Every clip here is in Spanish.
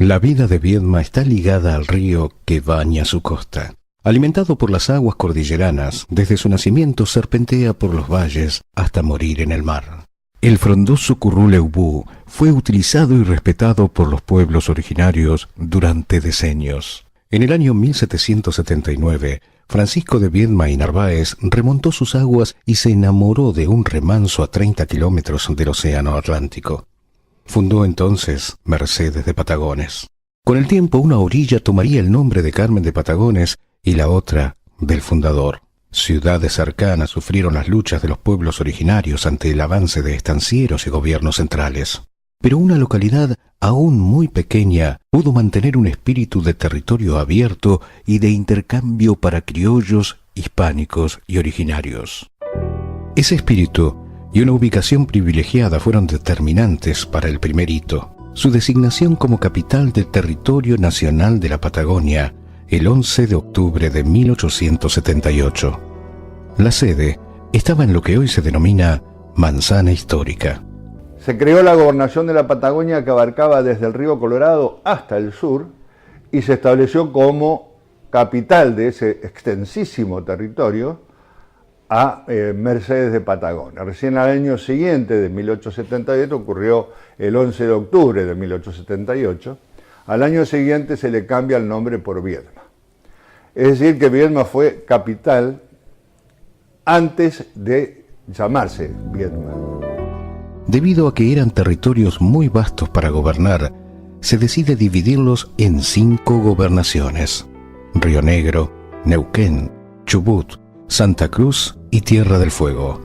La vida de Viedma está ligada al río que baña su costa. Alimentado por las aguas cordilleranas, desde su nacimiento serpentea por los valles hasta morir en el mar. El frondoso curruleubú fue utilizado y respetado por los pueblos originarios durante decenios. En el año 1779, Francisco de Viedma y Narváez remontó sus aguas y se enamoró de un remanso a 30 kilómetros del océano Atlántico. Fundó entonces Mercedes de Patagones. Con el tiempo, una orilla tomaría el nombre de Carmen de Patagones y la otra del fundador. Ciudades cercanas sufrieron las luchas de los pueblos originarios ante el avance de estancieros y gobiernos centrales. Pero una localidad aún muy pequeña pudo mantener un espíritu de territorio abierto y de intercambio para criollos, hispánicos y originarios. Ese espíritu y una ubicación privilegiada fueron determinantes para el primer hito, su designación como capital del territorio nacional de la Patagonia, el 11 de octubre de 1878. La sede estaba en lo que hoy se denomina Manzana Histórica. Se creó la gobernación de la Patagonia que abarcaba desde el río Colorado hasta el sur y se estableció como capital de ese extensísimo territorio a Mercedes de Patagonia. Recién al año siguiente, de 1878, ocurrió el 11 de octubre de 1878. Al año siguiente se le cambia el nombre por Viedma. Es decir, que Viedma fue capital antes de llamarse Viedma. Debido a que eran territorios muy vastos para gobernar, se decide dividirlos en 5 gobernaciones: Río Negro, Neuquén, Chubut, Santa Cruz y Tierra del Fuego.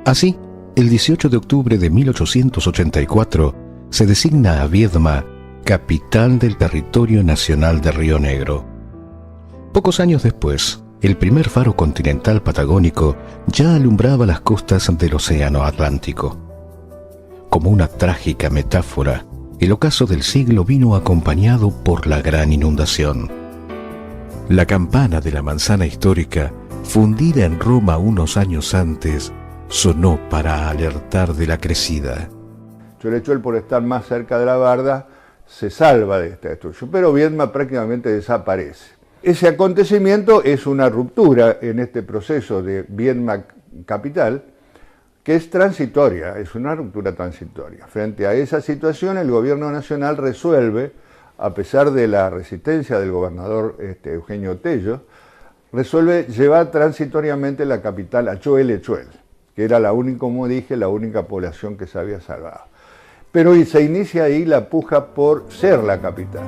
Así, el 18 de octubre de 1884 se designa a Viedma capital del territorio nacional de Río Negro. Pocos años después, el primer faro continental patagónico ya alumbraba las costas del océano Atlántico. Como una trágica metáfora, el ocaso del siglo vino acompañado por la gran inundación. La campana de la Manzana Histórica, fundida en Roma unos años antes, sonó para alertar de la crecida. Cholechuel, por estar más cerca de la barda, se salva de esta destrucción, pero Viedma prácticamente desaparece. Ese acontecimiento es una ruptura en este proceso de Viedma capital, que es transitoria, es una ruptura transitoria. Frente a esa situación, el gobierno nacional resuelve, a pesar de la resistencia del gobernador Eugenio Tello, resuelve llevar transitoriamente la capital a Choelechuel, que era la única, como dije, la única población que se había salvado. Pero se inicia ahí la puja por ser la capital.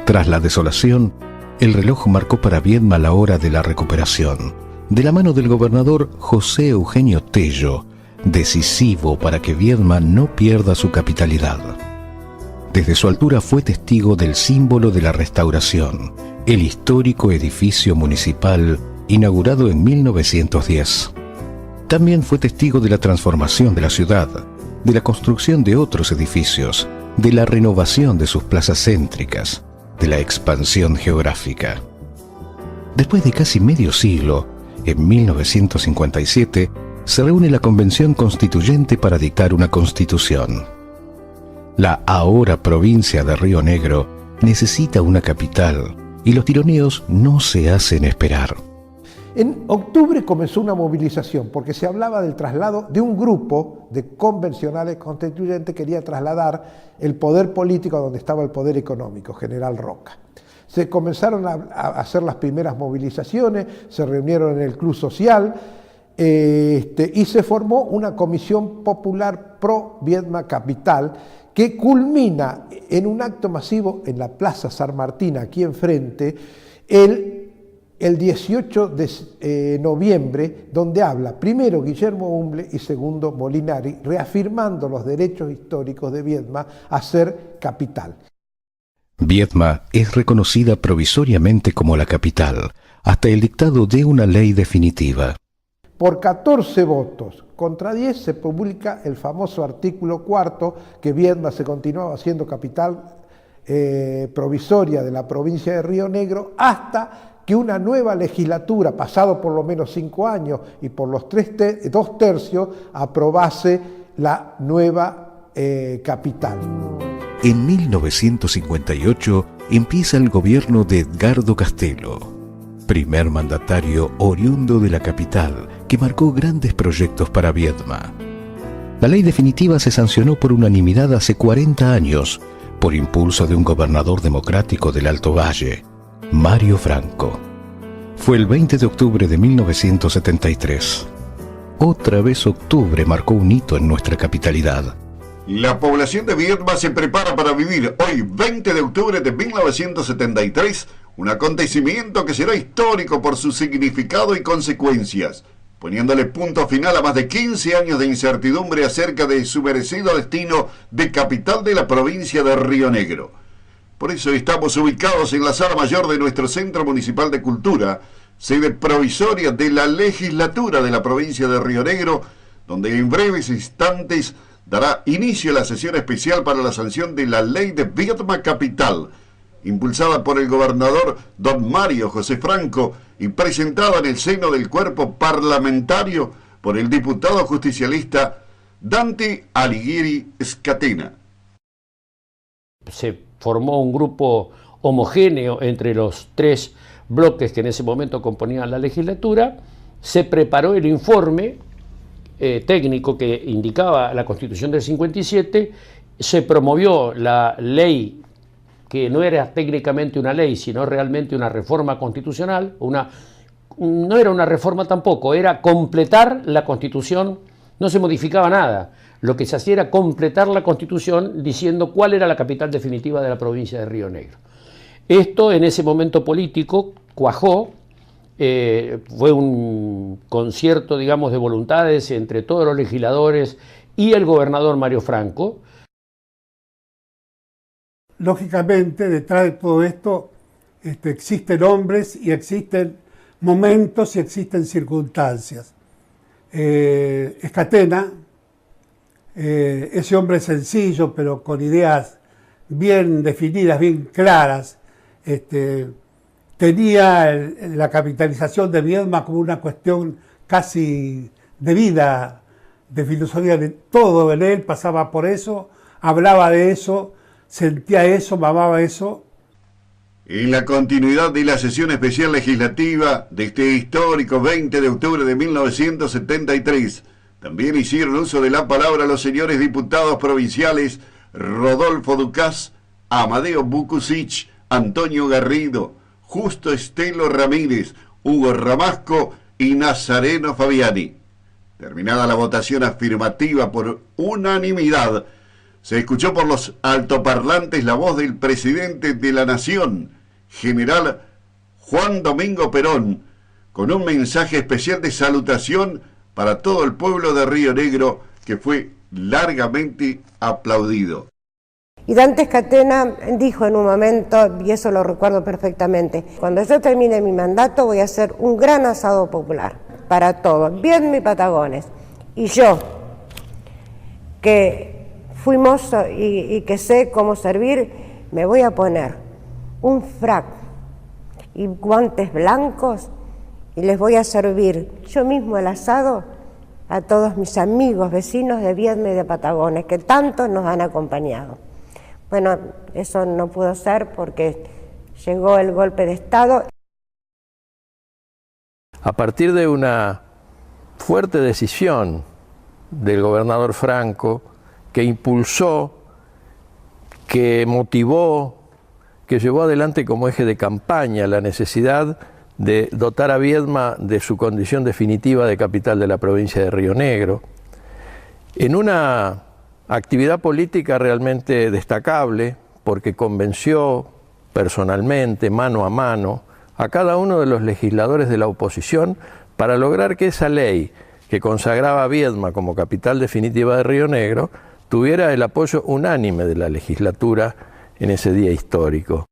Tras la desolación, el reloj marcó para Viedma la hora de la recuperación, de la mano del gobernador José Eugenio Tello, decisivo para que Viedma no pierda su capitalidad. Desde su altura fue testigo del símbolo de la restauración, el histórico edificio municipal inaugurado en 1910. También fue testigo de la transformación de la ciudad, de la construcción de otros edificios, de la renovación de sus plazas céntricas, de la expansión geográfica. Después de casi medio siglo, en 1957, se reúne la Convención Constituyente para dictar una constitución. La ahora provincia de Río Negro necesita una capital y los tironeos no se hacen esperar. En octubre comenzó una movilización porque se hablaba del traslado de un grupo de convencionales constituyentes que quería trasladar el poder político a donde estaba el poder económico, General Roca. Se comenzaron a hacer las primeras movilizaciones, se reunieron en el Club Social y se formó una comisión popular pro Viedma Capital que culmina en un acto masivo en la Plaza San Martín, aquí enfrente, el 18 de noviembre, donde habla primero Guillermo Humble y segundo Molinari, reafirmando los derechos históricos de Viedma a ser capital. Viedma es reconocida provisoriamente como la capital, hasta el dictado de una ley definitiva. Por 14 votos contra 10 se publica el famoso artículo 4, que Viedma se continuaba siendo capital provisoria de la provincia de Río Negro, hasta que una nueva legislatura, pasado por lo menos 5 años y por los 2 tercios, aprobase la nueva capital. En 1958 empieza el gobierno de Edgardo Castelo, primer mandatario oriundo de la capital que marcó grandes proyectos para Viedma. La ley definitiva se sancionó por unanimidad hace 40 años, por impulso de un gobernador democrático del Alto Valle, Mario Franco. Fue el 20 de octubre de 1973. Otra vez octubre marcó un hito en nuestra capitalidad. La población de Viedma se prepara para vivir hoy, 20 de octubre de 1973, un acontecimiento que será histórico por su significado y consecuencias, poniéndole punto final a más de 15 años de incertidumbre acerca de su merecido destino de capital de la provincia de Río Negro. Por eso estamos ubicados en la sala mayor de nuestro Centro Municipal de Cultura, sede provisoria de la legislatura de la provincia de Río Negro, donde en breves instantes dará inicio a la sesión especial para la sanción de la ley de Viedma Capital, impulsada por el gobernador don Mario José Franco y presentada en el seno del cuerpo parlamentario por el diputado justicialista Dante Alighieri Scatena. Se formó un grupo homogéneo entre los tres bloques que en ese momento componían la legislatura, se preparó el informe técnico que indicaba la Constitución del 57, se promovió la ley que no era técnicamente una ley, sino realmente una reforma constitucional, no era una reforma tampoco, era completar la Constitución, no se modificaba nada, lo que se hacía era completar la Constitución diciendo cuál era la capital definitiva de la provincia de Río Negro. Esto en ese momento político cuajó, fue un concierto, digamos, de voluntades entre todos los legisladores y el gobernador Mario Franco. Lógicamente, detrás de todo esto existen hombres y existen momentos y existen circunstancias. Scatena, ese hombre sencillo, pero con ideas bien definidas, bien claras, tenía la capitalización de Viedma como una cuestión casi de vida, de filosofía, de todo en él, pasaba por eso, hablaba de eso, sentía eso, mamaba eso. En la continuidad de la sesión especial legislativa de este histórico 20 de octubre de 1973, también hicieron uso de la palabra los señores diputados provinciales Rodolfo Ducás, Amadeo Bukusic, Antonio Garrido, Justo Estelo Ramírez, Hugo Ramasco y Nazareno Fabiani. Terminada la votación afirmativa por unanimidad, se escuchó por los altoparlantes la voz del presidente de la Nación, general Juan Domingo Perón, con un mensaje especial de salutación para todo el pueblo de Río Negro, que fue largamente aplaudido. Y Dante Scatena dijo en un momento, y eso lo recuerdo perfectamente, cuando yo termine mi mandato voy a hacer un gran asado popular para todos, Viedma y Patagones. Y yo, que fuimos y que sé cómo servir, me voy a poner un frac y guantes blancos y les voy a servir yo mismo el asado a todos mis amigos, vecinos de Viedma y de Patagones, que tanto nos han acompañado. Bueno, eso no pudo ser porque llegó el golpe de Estado. A partir de una fuerte decisión del gobernador Franco, que impulsó, que motivó, que llevó adelante como eje de campaña la necesidad de dotar a Viedma de su condición definitiva de capital de la provincia de Río Negro, en una actividad política realmente destacable, porque convenció personalmente, mano a mano, a cada uno de los legisladores de la oposición para lograr que esa ley que consagraba a Viedma como capital definitiva de Río Negro tuviera el apoyo unánime de la legislatura en ese día histórico.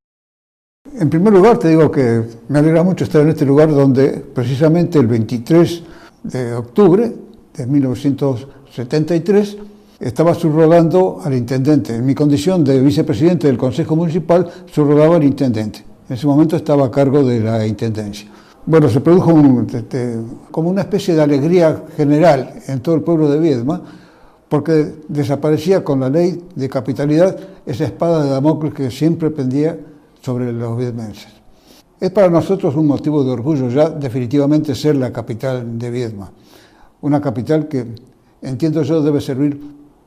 En primer lugar te digo que me alegra mucho estar en este lugar donde precisamente el 23 de octubre de 1973 estaba subrogando al intendente. En mi condición de vicepresidente del Consejo Municipal, subrogaba al intendente. En ese momento estaba a cargo de la intendencia. Bueno, se produjo como una especie de alegría general en todo el pueblo de Viedma, porque desaparecía con la ley de capitalidad esa espada de Damocles que siempre pendía sobre los vietmenses. Es para nosotros un motivo de orgullo ya definitivamente ser la capital de Viedma, una capital que, entiendo yo, debe servir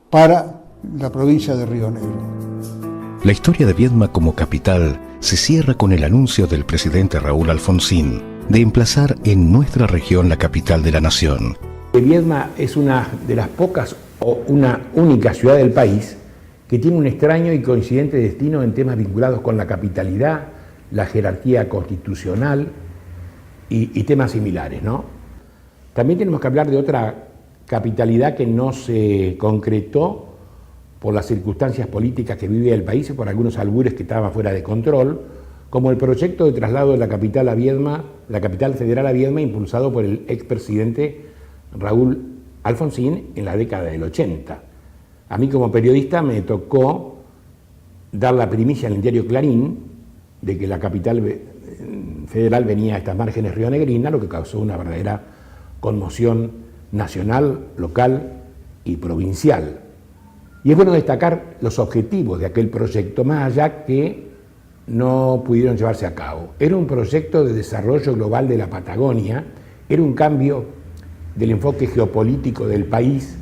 para la provincia de Río Negro. La historia de Viedma como capital se cierra con el anuncio del presidente Raúl Alfonsín de emplazar en nuestra región la capital de la nación. Viedma es una de las pocas o una única ciudad del país que tiene un extraño y coincidente destino en temas vinculados con la capitalidad, la jerarquía constitucional y temas similares, ¿no? También tenemos que hablar de otra capitalidad que no se concretó por las circunstancias políticas que vive el país y por algunos albures que estaban fuera de control, como el proyecto de traslado de la capital a Viedma, la capital federal a Viedma, impulsado por el expresidente Raúl Alfonsín en la década del 80. A mí como periodista me tocó dar la primicia en el diario Clarín de que la capital federal venía a estas márgenes rionegrinas, lo que causó una verdadera conmoción nacional, local y provincial. Y es bueno destacar los objetivos de aquel proyecto, más allá que no pudieron llevarse a cabo. Era un proyecto de desarrollo global de la Patagonia, era un cambio del enfoque geopolítico del país.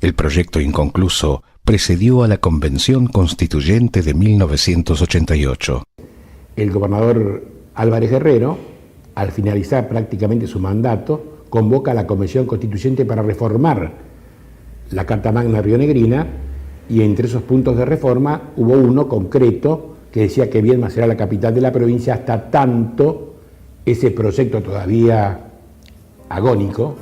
El proyecto inconcluso precedió a la Convención Constituyente de 1988. El gobernador Álvarez Guerrero, al finalizar prácticamente su mandato, convoca a la Convención Constituyente para reformar la Carta Magna rionegrina, y entre esos puntos de reforma hubo uno concreto que decía que Viedma será la capital de la provincia hasta tanto ese proyecto todavía agónico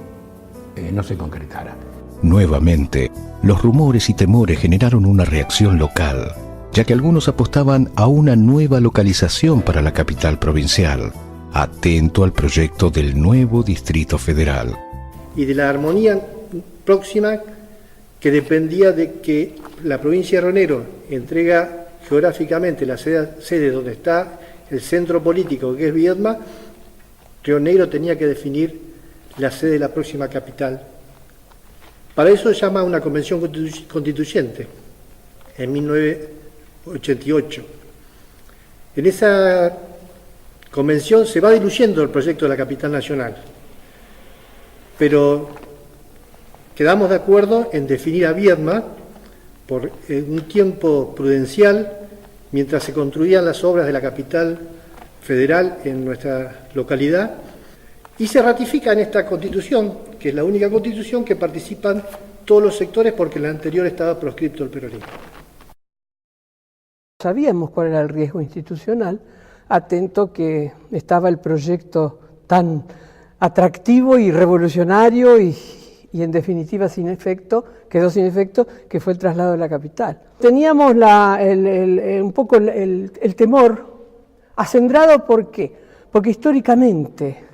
no se concretara. Nuevamente, los rumores y temores generaron una reacción local, ya que algunos apostaban a una nueva localización para la capital provincial, atento al proyecto del nuevo Distrito Federal. Y de la armonía próxima que dependía de que la provincia de Río Negro entrega geográficamente la sede donde está el centro político, que es Viedma. Río Negro tenía que definir la sede de la próxima capital. Para eso se llama una convención constituyente, en 1988. En esa convención se va diluyendo el proyecto de la capital nacional, pero quedamos de acuerdo en definir a Viedma por un tiempo prudencial mientras se construían las obras de la capital federal en nuestra localidad, y se ratifica en esta constitución, que es la única constitución que participan todos los sectores porque en la anterior estaba proscripto el peronismo. Sabíamos cuál era el riesgo institucional, atento que estaba el proyecto tan atractivo y revolucionario y en definitiva sin efecto, quedó sin efecto, que fue el traslado de la capital. Teníamos un poco el temor acendrado, ¿por qué? Porque históricamente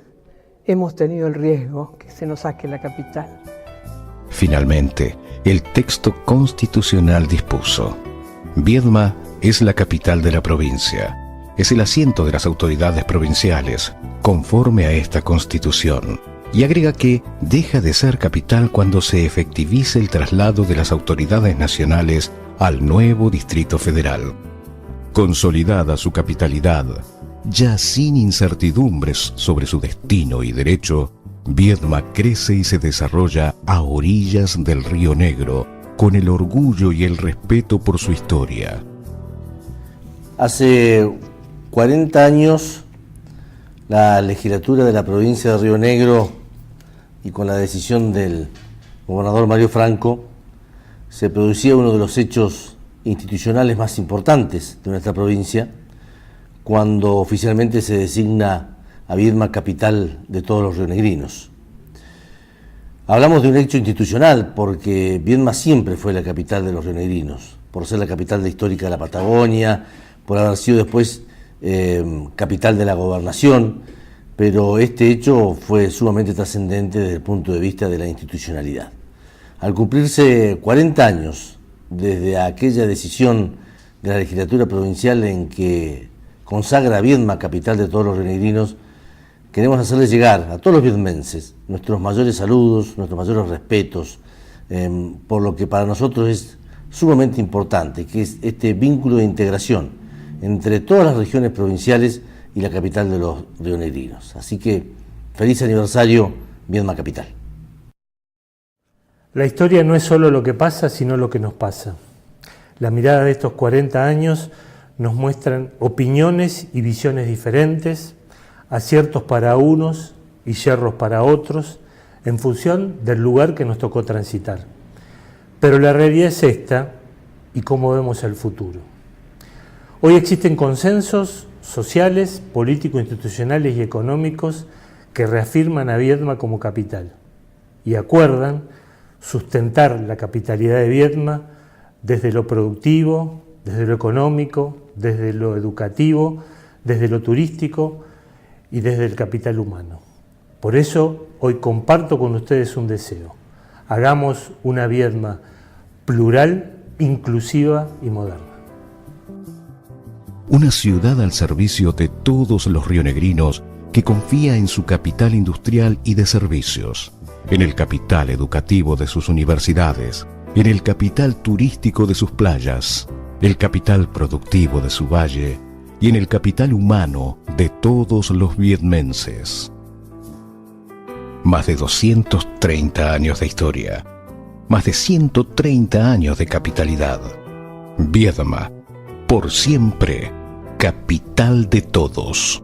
hemos tenido el riesgo que se nos saque la capital. Finalmente, el texto constitucional dispuso: Viedma es la capital de la provincia, es el asiento de las autoridades provinciales, conforme a esta Constitución. Y agrega que deja de ser capital cuando se efectivice el traslado de las autoridades nacionales al nuevo Distrito Federal. Consolidada su capitalidad, ya sin incertidumbres sobre su destino y derecho, Viedma crece y se desarrolla a orillas del Río Negro, con el orgullo y el respeto por su historia. Hace 40 años, la legislatura de la provincia de Río Negro, y con la decisión del gobernador Mario Franco, se producía uno de los hechos institucionales más importantes de nuestra provincia, cuando oficialmente se designa a Viedma capital de todos los rionegrinos. Hablamos de un hecho institucional porque Viedma siempre fue la capital de los rionegrinos, por ser la capital histórica de la Patagonia, por haber sido después capital de la gobernación, pero este hecho fue sumamente trascendente desde el punto de vista de la institucionalidad. Al cumplirse 40 años desde aquella decisión de la legislatura provincial en que consagra a Viedma capital de todos los rionegrinos, queremos hacerles llegar a todos los viedmenses nuestros mayores saludos, nuestros mayores respetos, por lo que para nosotros es sumamente importante, que es este vínculo de integración entre todas las regiones provinciales y la capital de los rionegrinos. Así que, feliz aniversario, Viedma Capital. La historia no es solo lo que pasa, sino lo que nos pasa. La mirada de estos 40 años nos muestran opiniones y visiones diferentes, aciertos para unos y yerros para otros, en función del lugar que nos tocó transitar. Pero la realidad es esta, y cómo vemos el futuro. Hoy existen consensos sociales, políticos, institucionales y económicos que reafirman a Viedma como capital y acuerdan sustentar la capitalidad de Viedma desde lo productivo, desde lo económico, desde lo educativo, desde lo turístico y desde el capital humano. Por eso hoy comparto con ustedes un deseo. Hagamos una Viedma plural, inclusiva y moderna. Una ciudad al servicio de todos los rionegrinos que confía en su capital industrial y de servicios, en el capital educativo de sus universidades, en el capital turístico de sus playas, el capital productivo de su valle y en el capital humano de todos los viedmenses. Más de 230 años de historia, más de 130 años de capitalidad. Viedma, por siempre, capital de todos.